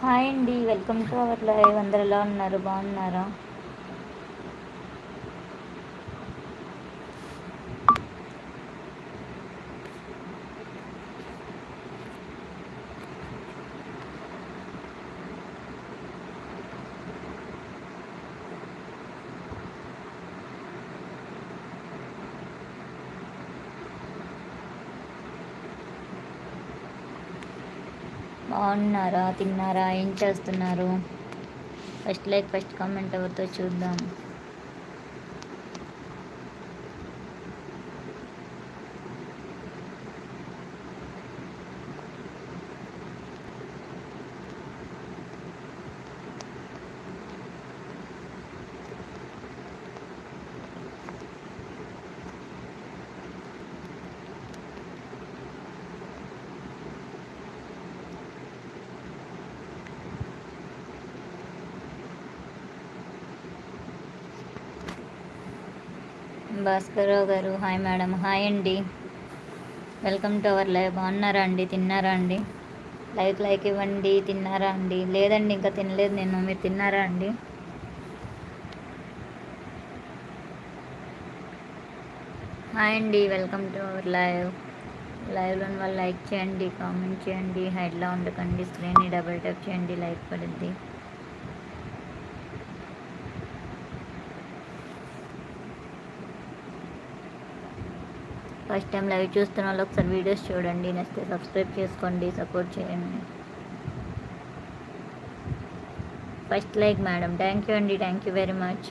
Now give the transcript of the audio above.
Hi అండి, welcome to our live. అందరు ఎలా ఉన్నారు? బాగున్నారా? బాగున్నారా? తిన్నారా? ఏం చేస్తున్నారు? ఫస్ట్ లైక్, ఫస్ట్ కామెంట్ ఎవరితో చూద్దాం. భాస్కర్రావు గారు హాయ్ మేడం. హాయ్ అండి, వెల్కమ్ టు అవర్ లైవ్. బాగున్నారా అండి? తిన్నారా అండి? లైక్ ఇవ్వండి. తిన్నారా అండి? లేదండి, ఇంకా తినలేదు నేను. మీరు తిన్నారా అండి? హాయ్ అండి, వెల్కమ్ టు అవర్ లైవ్. లైవ్లో వాళ్ళు లైక్ చేయండి, కామెంట్ చేయండి, హైడ్లో ఉండకండి. స్క్రీన్ని డబుల్ ట్యాప్ చేయండి, లైక్ పడుద్ది. ఫస్ట్ టైం లైవ్ చూస్తున్న వాళ్ళు ఒకసారి వీడియోస్ చూడండి, నచ్చితే సబ్స్క్రైబ్ చేసుకోండి, సపోర్ట్ చేయండి. First like madam. Thank you అండి, థ్యాంక్ యూ వెరీ మచ్.